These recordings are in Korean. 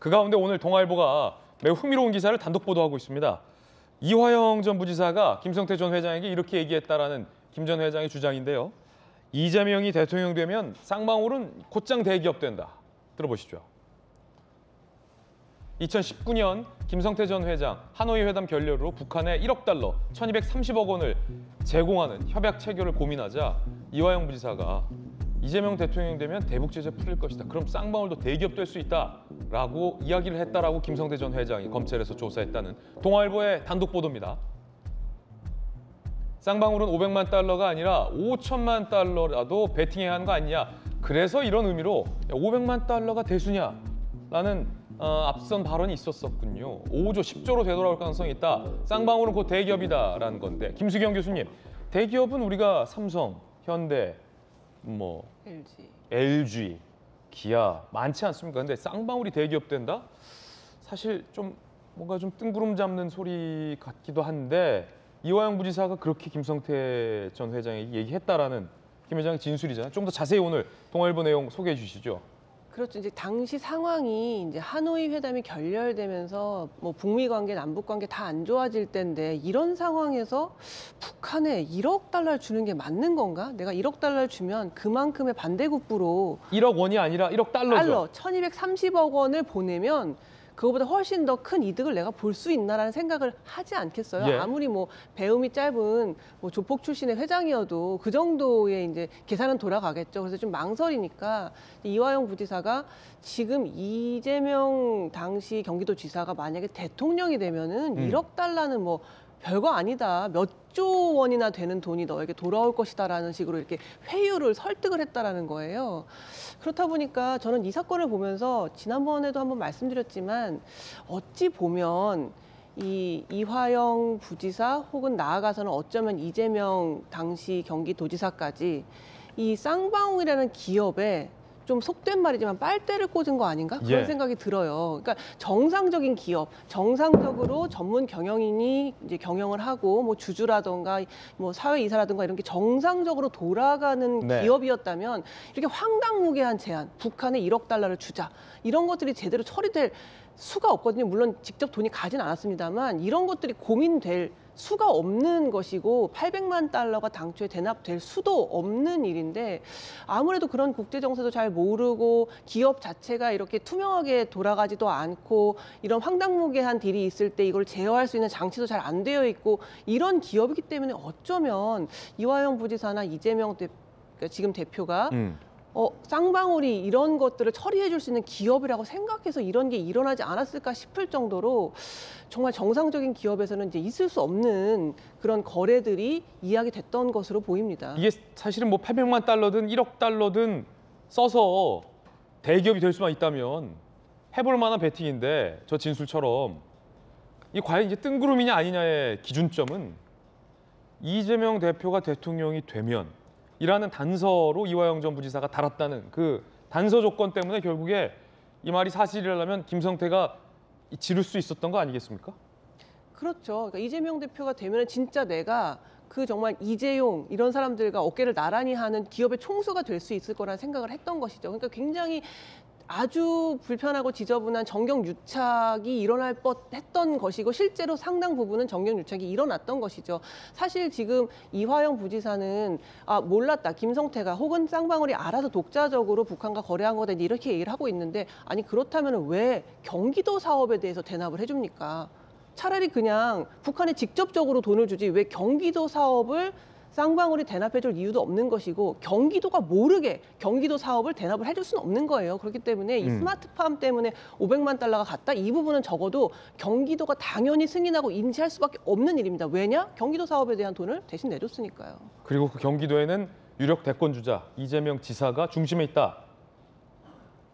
그 가운데 오늘 동아일보가 매우 흥미로운 기사를 단독 보도하고 있습니다. 이화영 전 부지사가 김성태 전 회장에게 이렇게 얘기했다라는 김 전 회장의 주장인데요. 이재명이 대통령 되면 쌍방울은 곧장 대기업 된다. 들어보시죠. 2019년 김성태 전 회장 하노이 회담 결렬로 북한에 1억 달러, 1230억 원을 제공하는 협약 체결을 고민하자 이화영 부지사가 이재명 대통령 되면 대북 제재 풀릴 것이다. 그럼 쌍방울도 대기업 될 수 있다라고 이야기를 했다라고 김성태 전 회장이 검찰에서 조사했다는 동아일보의 단독 보도입니다. 쌍방울은 500만 달러가 아니라 5천만 달러라도 베팅해야 하는 거 아니냐. 그래서 이런 의미로 500만 달러가 대수냐라는 앞선 발언이 있었었군요. 5조, 10조로 되돌아올 가능성이 있다. 쌍방울은 곧 대기업이다라는 건데 김수경 교수님, 대기업은 우리가 삼성, 현대, LG, 기아 많지 않습니까? 근데 쌍방울이 대기업 된다? 사실 좀 뭔가 좀 뜬구름 잡는 소리 같기도 한데 이화영 부지사가 그렇게 김성태 전 회장에게 얘기했다라는 김 회장의 진술이잖아요. 좀 더 자세히 오늘 동아일보 내용 소개해 주시죠. 그렇죠. 이제 당시 상황이 이제 하노이 회담이 결렬되면서 뭐 북미 관계, 남북 관계 다 안 좋아질 때인데 이런 상황에서 북한에 1억 달러를 주는 게 맞는 건가? 내가 1억 달러를 주면 그만큼의 반대급부로 1억 원이 아니라 1억 달러죠. 1230억 원을 보내면 그거보다 훨씬 더 큰 이득을 내가 볼 수 있나라는 생각을 하지 않겠어요? 예. 아무리 뭐 배움이 짧은 뭐 조폭 출신의 회장이어도 그 정도의 이제 계산은 돌아가겠죠. 그래서 좀 망설이니까 이화영 부지사가 지금 이재명 당시 경기도지사가 만약에 대통령이 되면은 1억 달러는 뭐 별거 아니다. 몇 조 원이나 되는 돈이 너에게 돌아올 것이다라는 식으로 이렇게 회유를 설득을 했다라는 거예요. 그렇다 보니까 저는 이 사건을 보면서 지난번에도 한번 말씀드렸지만 어찌 보면 이 이화영 부지사 혹은 나아가서는 어쩌면 이재명 당시 경기도지사까지 이 쌍방울이라는 기업에 좀 속된 말이지만 빨대를 꽂은 거 아닌가? 그런 예. 생각이 들어요. 그러니까 정상적인 기업, 정상적으로 전문 경영인이 이제 경영을 하고 뭐 주주라든가 뭐 사회이사라든가 이런 게 정상적으로 돌아가는 네. 기업이었다면 이렇게 황당무계한 제안, 북한에 1억 달러를 주자 이런 것들이 제대로 처리될 수가 없거든요. 물론 직접 돈이 가진 않았습니다만 이런 것들이 고민될 수가 없는 것이고 800만 달러가 당초에 대납될 수도 없는 일인데 아무래도 그런 국제 정세도 잘 모르고 기업 자체가 이렇게 투명하게 돌아가지도 않고 이런 황당무계한 딜이 있을 때 이걸 제어할 수 있는 장치도 잘 안 되어 있고 이런 기업이기 때문에 어쩌면 이화영 부지사나 이재명 그러니까 지금 대표가 쌍방울이 이런 것들을 처리해 줄 수 있는 기업이라고 생각해서 이런 게 일어나지 않았을까 싶을 정도로 정말 정상적인 기업에서는 이제 있을 수 없는 그런 거래들이 이야기됐던 것으로 보입니다. 이게 사실은 뭐 800만 달러든 1억 달러든 써서 대기업이 될 수만 있다면 해볼 만한 베팅인데 저 진술처럼 이 과연 이제 뜬구름이냐 아니냐의 기준점은 이재명 대표가 대통령이 되면 이라는 단서로 이화영 전 부지사가 달았다는 그 단서 조건 때문에 결국에 이 말이 사실이라면 김성태가 지를 수 있었던 거 아니겠습니까? 그렇죠. 그러니까 이재명 대표가 되면 진짜 내가 그 정말 이재용 이런 사람들과 어깨를 나란히 하는 기업의 총수가 될 수 있을 거라는 생각을 했던 것이죠. 그러니까 굉장히 아주 불편하고 지저분한 정경유착이 일어날 뻔했던 것이고 실제로 상당 부분은 정경유착이 일어났던 것이죠. 사실 지금 이화영 부지사는 몰랐다. 김성태가 혹은 쌍방울이 알아서 독자적으로 북한과 거래한 거다 이렇게 얘기를 하고 있는데 아니 그렇다면 왜 경기도 사업에 대해서 대납을 해줍니까? 차라리 그냥 북한에 직접적으로 돈을 주지 왜 경기도 사업을 쌍방울이 대납해줄 이유도 없는 것이고 경기도가 모르게 경기도 사업을 대납을 해줄 수는 없는 거예요. 그렇기 때문에 이 스마트팜 때문에 500만 달러가 갔다? 이 부분은 적어도 경기도가 당연히 승인하고 인지할 수밖에 없는 일입니다. 왜냐? 경기도 사업에 대한 돈을 대신 내줬으니까요. 그리고 그 경기도에는 유력 대권주자 이재명 지사가 중심에 있다.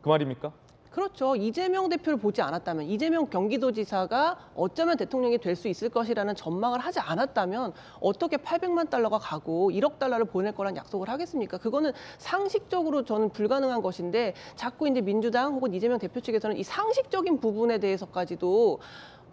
그 말입니까? 그렇죠. 이재명 대표를 보지 않았다면 이재명 경기도지사가 어쩌면 대통령이 될 수 있을 것이라는 전망을 하지 않았다면 어떻게 800만 달러가 가고 1억 달러를 보낼 거란 약속을 하겠습니까? 그거는 상식적으로 저는 불가능한 것인데 자꾸 이제 민주당 혹은 이재명 대표 측에서는 이 상식적인 부분에 대해서까지도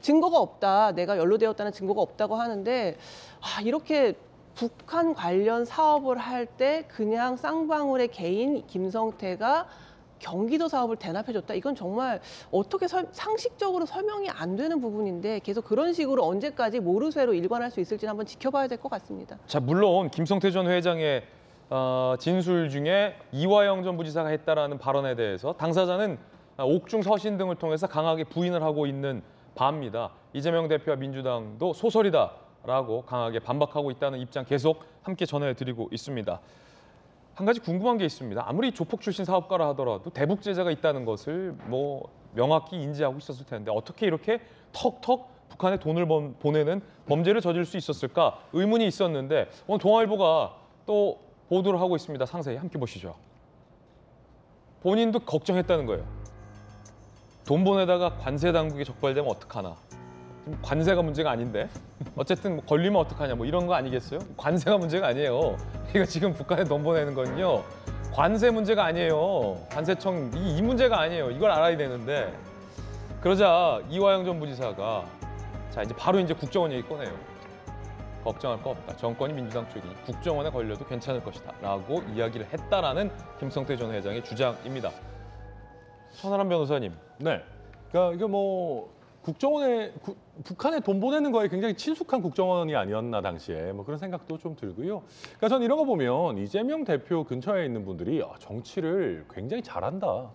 증거가 없다. 내가 연루되었다는 증거가 없다고 하는데 이렇게 북한 관련 사업을 할 때 그냥 쌍방울의 개인 김성태가 경기도 사업을 대납해줬다. 이건 정말 어떻게 상식적으로 설명이 안 되는 부분인데 계속 그런 식으로 언제까지 모르쇠로 일관할 수 있을지는 한번 지켜봐야 될 것 같습니다. 자, 물론 김성태 전 회장의 진술 중에 이화영 전 부지사가 했다라는 발언에 대해서 당사자는 옥중 서신 등을 통해서 강하게 부인을 하고 있는 바입니다. 이재명 대표와 민주당도 소설이다라고 강하게 반박하고 있다는 입장 계속 함께 전해드리고 있습니다. 한 가지 궁금한 게 있습니다. 아무리 조폭 출신 사업가라 하더라도 대북 제재가 있다는 것을 뭐 명확히 인지하고 있었을 텐데 어떻게 이렇게 턱턱 북한에 돈을 보내는 범죄를 저질 수 있었을까 의문이 있었는데 오늘 동아일보가 또 보도를 하고 있습니다. 상세히 함께 보시죠. 본인도 걱정했다는 거예요. 돈 보내다가 관세 당국에 적발되면 어떡하나. 관세가 문제가 아닌데 어쨌든 뭐 걸리면 어떡하냐 뭐 이런 거 아니겠어요? 관세가 문제가 아니에요. 그러니까 지금 북한에 돈 보내는 건요 관세 문제가 아니에요. 관세청 이 문제가 아니에요. 이걸 알아야 되는데 그러자 이화영 전 부지사가 자 이제 바로 이제 국정원 얘기 꺼내요. 걱정할 거 없다. 정권이 민주당 쪽이니 국정원에 걸려도 괜찮을 것이다 라고 이야기를 했다라는 김성태 전 회장의 주장입니다. 천하람 변호사님. 네. 그러니까 이게 뭐 북한에 돈 보내는 거에 굉장히 친숙한 국정원이 아니었나 당시에 뭐 그런 생각도 좀 들고요. 그러니까 저는 이런 거 보면 이재명 대표 근처에 있는 분들이 정치를 굉장히 잘한다.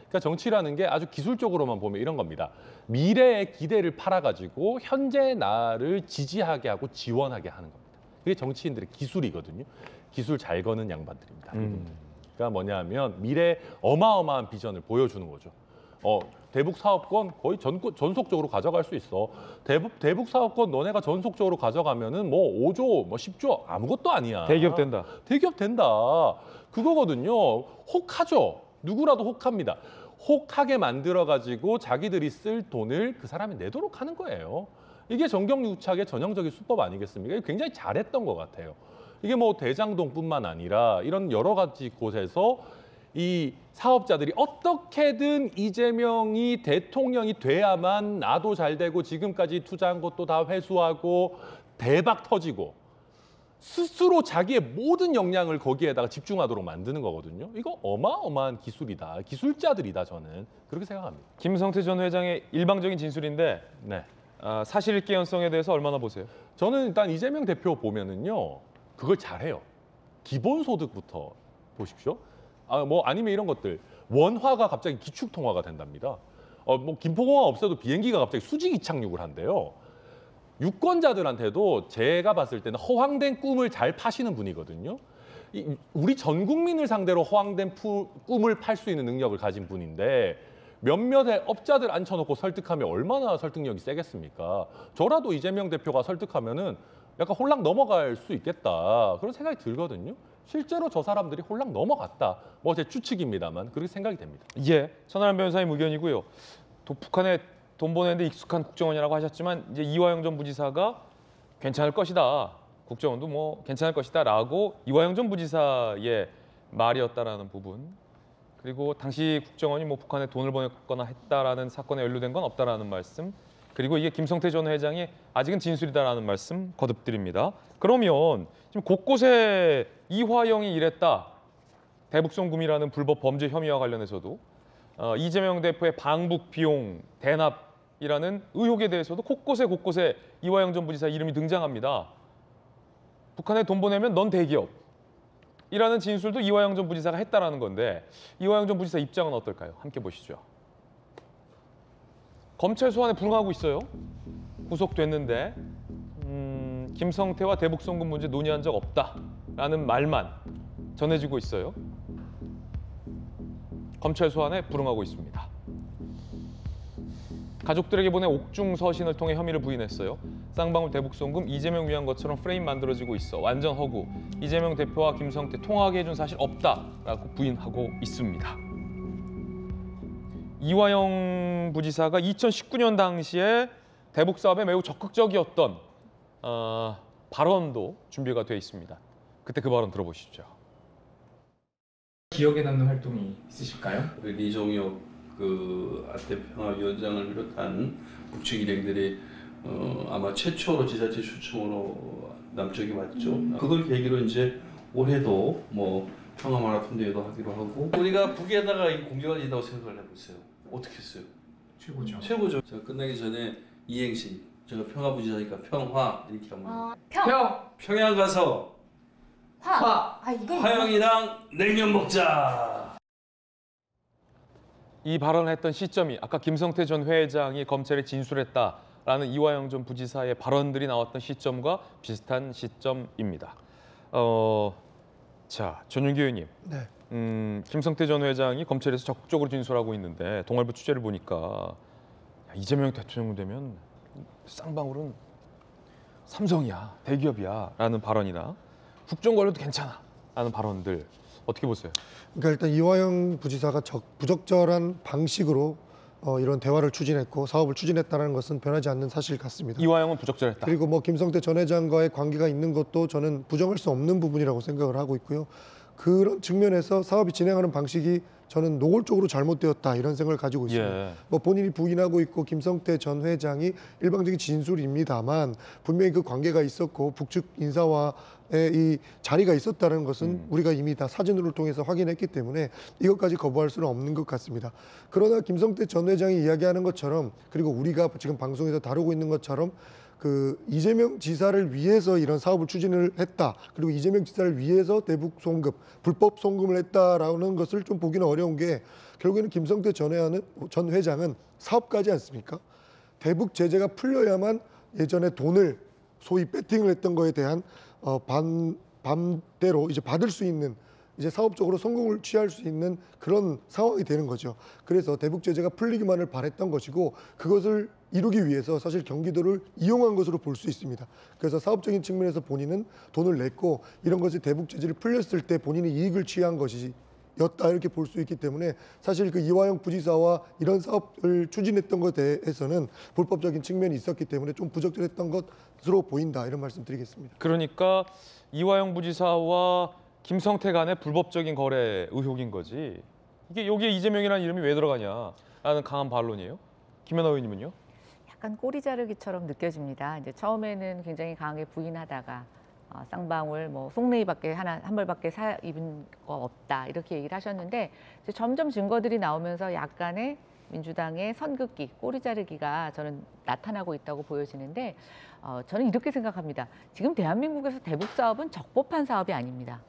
그러니까 정치라는 게 아주 기술적으로만 보면 이런 겁니다. 미래의 기대를 팔아가지고 현재 나를 지지하게 하고 지원하게 하는 겁니다. 그게 정치인들의 기술이거든요. 기술 잘 거는 양반들입니다. 그러니까 뭐냐면 미래 어마어마한 비전을 보여주는 거죠. 대북 사업권 거의 전속적으로 가져갈 수 있어. 대북 사업권 너네가 전속적으로 가져가면은 뭐 5조, 뭐 10조 아무것도 아니야. 대기업 된다. 대기업 된다. 그거거든요. 혹하죠. 누구라도 혹합니다. 혹하게 만들어가지고 자기들이 쓸 돈을 그 사람이 내도록 하는 거예요. 이게 정경유착의 전형적인 수법 아니겠습니까? 굉장히 잘했던 것 같아요. 이게 뭐 대장동뿐만 아니라 이런 여러 가지 곳에서 이 사업자들이 어떻게든 이재명이 대통령이 돼야만 나도 잘 되고 지금까지 투자한 것도 다 회수하고 대박 터지고 스스로 자기의 모든 역량을 거기에다가 집중하도록 만드는 거거든요. 이거 어마어마한 기술이다. 기술자들이다 저는 그렇게 생각합니다. 김성태 전 회장의 일방적인 진술인데 네. 사실 개연성에 대해서 얼마나 보세요? 저는 일단 이재명 대표 보면은요. 그걸 잘해요. 기본소득부터 보십시오. 뭐 아니면 이런 것들 원화가 갑자기 기축통화가 된답니다. 뭐 김포공항 없어도 비행기가 갑자기 수직 이착륙을 한대요. 유권자들한테도 제가 봤을 때는 허황된 꿈을 잘 파시는 분이거든요. 우리 전 국민을 상대로 허황된 꿈을 팔 수 있는 능력을 가진 분인데 몇몇의 업자들 앉혀놓고 설득하면 얼마나 설득력이 세겠습니까? 저라도 이재명 대표가 설득하면은 약간 홀랑 넘어갈 수 있겠다 그런 생각이 들거든요. 실제로 저 사람들이 홀랑 넘어갔다. 뭐 제 추측입니다만 그렇게 생각이 됩니다. 예, 천하람 변호사님 의견이고요. 북한에 돈 보내는데 익숙한 국정원이라고 하셨지만 이제 이화영 전 부지사가 괜찮을 것이다. 국정원도 뭐 괜찮을 것이다라고 이화영 전 부지사의 말이었다라는 부분. 그리고 당시 국정원이 뭐 북한에 돈을 보냈거나 했다라는 사건에 연루된 건 없다라는 말씀. 그리고 이게 김성태 전 회장이 아직은 진술이다라는 말씀 거듭드립니다. 그러면 지금 곳곳에 이화영이 이랬다. 대북송금이라는 불법 범죄 혐의와 관련해서도 이재명 대표의 방북 비용 대납이라는 의혹에 대해서도 곳곳에 이화영 전 부지사 이름이 등장합니다. 북한에 돈 보내면 넌 대기업. 이라는 진술도 이화영 전 부지사가 했다라는 건데 이화영 전 부지사 입장은 어떨까요? 함께 보시죠. 검찰 소환에 불응하고 있어요. 구속됐는데 김성태와 대북송금 문제 논의한 적 없다라는 말만 전해지고 있어요. 검찰 소환에 불응하고 있습니다. 가족들에게 보낸 옥중 서신을 통해 혐의를 부인했어요. 쌍방울 대북송금 이재명 위한 것처럼 프레임 만들어지고 있어. 완전 허구. 이재명 대표와 김성태 통화하게 해준 사실 없다라고 부인하고 있습니다. 이화영 부지사가 2019년 당시에 대북 사업에 매우 적극적이었던 발언도 준비가 돼 있습니다. 그때 그 발언 들어보시죠. 기억에 남는 활동이 있으실까요? 리종혁 아태평화위원장을 비롯한 북측 일행들이 아마 최초로 지자체 초청으로 남쪽에 왔죠. 그걸 계기로 이제 올해도 뭐 평화 마라톤 대회도 하기로 하고 우리가 북에다가 이 공격을 이다고 생각을 해보세요. 어떻게 했어요? 최고죠. 최고죠. 제가 끝나기 전에 이행시 제가 평화부지사니까 평화 이렇게 하면 평양 가서 이건 화영이랑 냉면 먹자. 이 발언을 했던 시점이 아까 김성태 전 회장이 검찰에 진술했다라는 이화영 전 부지사의 발언들이 나왔던 시점과 비슷한 시점입니다. 자, 전윤기 의원님. 네. 김성태 전 회장이 검찰에서 적극적으로 진술하고 있는데 동아일보 취재를 보니까 야, 이재명 대통령 되면 쌍방울은 삼성이야, 대기업이야 라는 발언이나 국정 관료도 괜찮아 라는 발언들 어떻게 보세요? 그러니까 일단 이화영 부지사가 부적절한 방식으로 이런 대화를 추진했고 사업을 추진했다는 것은 변하지 않는 사실 같습니다. 이화영은 부적절했다. 그리고 뭐 김성태 전 회장과의 관계가 있는 것도 저는 부정할 수 없는 부분이라고 생각을 하고 있고요. 그런 측면에서 사업이 진행하는 방식이 저는 노골적으로 잘못되었다 이런 생각을 가지고 있습니다. 예. 뭐 본인이 부인하고 있고 김성태 전 회장이 일방적인 진술입니다만 분명히 그 관계가 있었고 북측 인사와의 이 자리가 있었다는 것은 우리가 이미 다 사진을 통해서 확인했기 때문에 이것까지 거부할 수는 없는 것 같습니다. 그러나 김성태 전 회장이 이야기하는 것처럼 그리고 우리가 지금 방송에서 다루고 있는 것처럼 그 이재명 지사를 위해서 이런 사업을 추진을 했다. 그리고 이재명 지사를 위해서 대북 송금, 불법 송금을 했다라는 것을 좀 보기는 어려운 게 결국에는 김성태 전 회장은 사업가지 않습니까? 대북 제재가 풀려야만 예전에 돈을 소위 배팅을 했던 거에 대한 반대로 이제 받을 수 있는 이제 사업적으로 성공을 취할 수 있는 그런 상황이 되는 거죠. 그래서 대북 제재가 풀리기만을 바랬던 것이고 그것을 이루기 위해서 사실 경기도를 이용한 것으로 볼 수 있습니다. 그래서 사업적인 측면에서 본인은 돈을 냈고 이런 것이 대북 제재를 풀렸을 때 본인이 이익을 취한 것이었다 이렇게 볼 수 있기 때문에 사실 그 이화영 부지사와 이런 사업을 추진했던 것에 대해서는 불법적인 측면이 있었기 때문에 좀 부적절했던 것으로 보인다 이런 말씀 드리겠습니다. 그러니까 이화영 부지사와 김성태 간의 불법적인 거래 의혹인 거지. 이게 여기에 이재명이라는 이름이 왜 들어가냐라는 강한 반론이에요. 김연아 의원님은요? 약간 꼬리 자르기처럼 느껴집니다. 이제 처음에는 굉장히 강하게 부인하다가 쌍방울 뭐 속내의밖에 한 벌밖에 입은 거 없다 이렇게 얘기를 하셨는데 이제 점점 증거들이 나오면서 약간의 민주당의 선긋기, 꼬리 자르기가 저는 나타나고 있다고 보여지는데 저는 이렇게 생각합니다. 지금 대한민국에서 대북 사업은 적법한 사업이 아닙니다.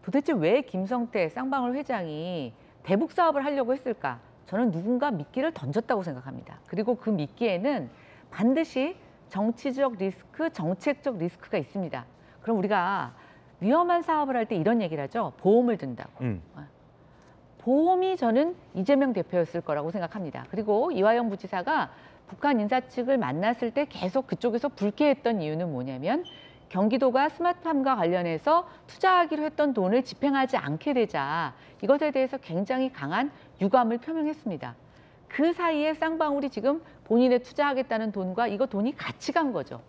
도대체 왜 김성태 쌍방울 회장이 대북 사업을 하려고 했을까? 저는 누군가 미끼를 던졌다고 생각합니다. 그리고 그 미끼에는 반드시 정치적 리스크, 정책적 리스크가 있습니다. 그럼 우리가 위험한 사업을 할 때 이런 얘기를 하죠. 보험을 든다고. 보험이 저는 이재명 대표였을 거라고 생각합니다. 그리고 이화영 부지사가 북한 인사 측을 만났을 때 계속 그쪽에서 불쾌했던 이유는 뭐냐면 경기도가 스마트팜과 관련해서 투자하기로 했던 돈을 집행하지 않게 되자 이것에 대해서 굉장히 강한 유감을 표명했습니다. 그 사이에 쌍방울이 지금 본인의 투자하겠다는 돈과 이거 돈이 같이 간 거죠.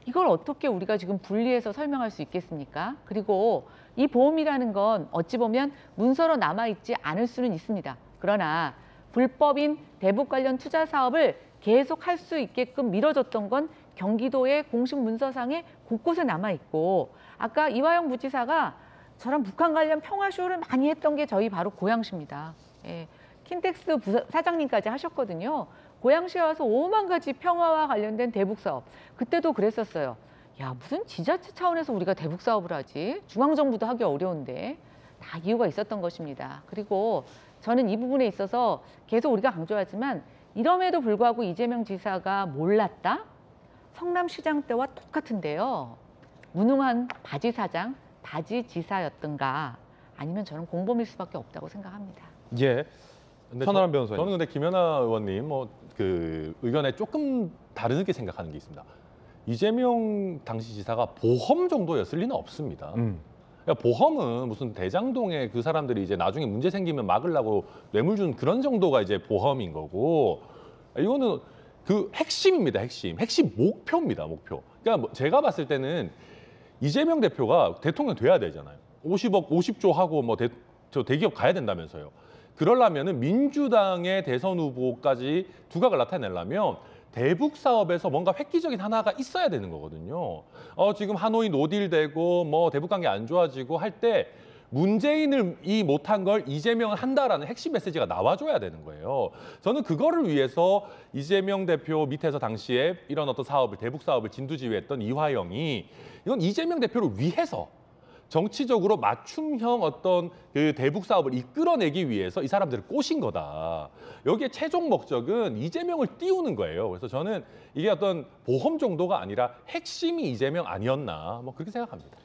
이걸 어떻게 우리가 지금 분리해서 설명할 수 있겠습니까? 그리고 이 보험이라는 건 어찌 보면 문서로 남아있지 않을 수는 있습니다. 그러나 불법인 대북 관련 투자 사업을 계속 할 수 있게끔 미뤄졌던 건 경기도의 공식 문서상에 곳곳에 남아있고 아까 이화영 부지사가 저런 북한 관련 평화쇼를 많이 했던 게 저희 바로 고양시입니다. 예, 킨텍스 사장님까지 하셨거든요. 고양시에 와서 5만 가지 평화와 관련된 대북 사업. 그때도 그랬었어요. 야, 무슨 지자체 차원에서 우리가 대북 사업을 하지? 중앙정부도 하기 어려운데. 다 이유가 있었던 것입니다. 그리고 저는 이 부분에 있어서 계속 우리가 강조하지만 이럼에도 불구하고 이재명 지사가 몰랐다? 성남시장 때와 똑같은데요. 무능한 바지 사장, 바지 지사였던가 아니면 저는 공범일 수밖에 없다고 생각합니다. 예. 근데 천하람 변호사님. 저는 근데 김연아 의원님 그 의견에 조금 다르게 생각하는 게 있습니다. 이재명 당시 지사가 보험 정도였을 리는 없습니다. 그러니까 보험은 무슨 대장동에 그 사람들이 이제 나중에 문제 생기면 막으려고 뇌물 준 그런 정도가 이제 보험인 거고 이거는 그 핵심입니다. 핵심 목표입니다. 목표. 그러니까 뭐 제가 봤을 때는 이재명 대표가 대통령 돼야 되잖아요. 50억, 50조 하고 뭐 저 대기업 가야 된다면서요. 그러려면은 민주당의 대선 후보까지 두각을 나타내려면 대북 사업에서 뭔가 획기적인 하나가 있어야 되는 거거든요. 지금 하노이 노딜 되고 뭐 대북 관계 안 좋아지고 할 때 문재인이 못한 걸 이재명은 한다라는 핵심 메시지가 나와줘야 되는 거예요. 저는 그거를 위해서 이재명 대표 밑에서 당시에 이런 어떤 사업을, 대북 사업을 진두지휘했던 이화영이 이건 이재명 대표를 위해서 정치적으로 맞춤형 어떤 그 대북 사업을 이끌어내기 위해서 이 사람들을 꼬신 거다. 여기에 최종 목적은 이재명을 띄우는 거예요. 그래서 저는 이게 어떤 보험 정도가 아니라 핵심이 이재명 아니었나, 뭐 그렇게 생각합니다.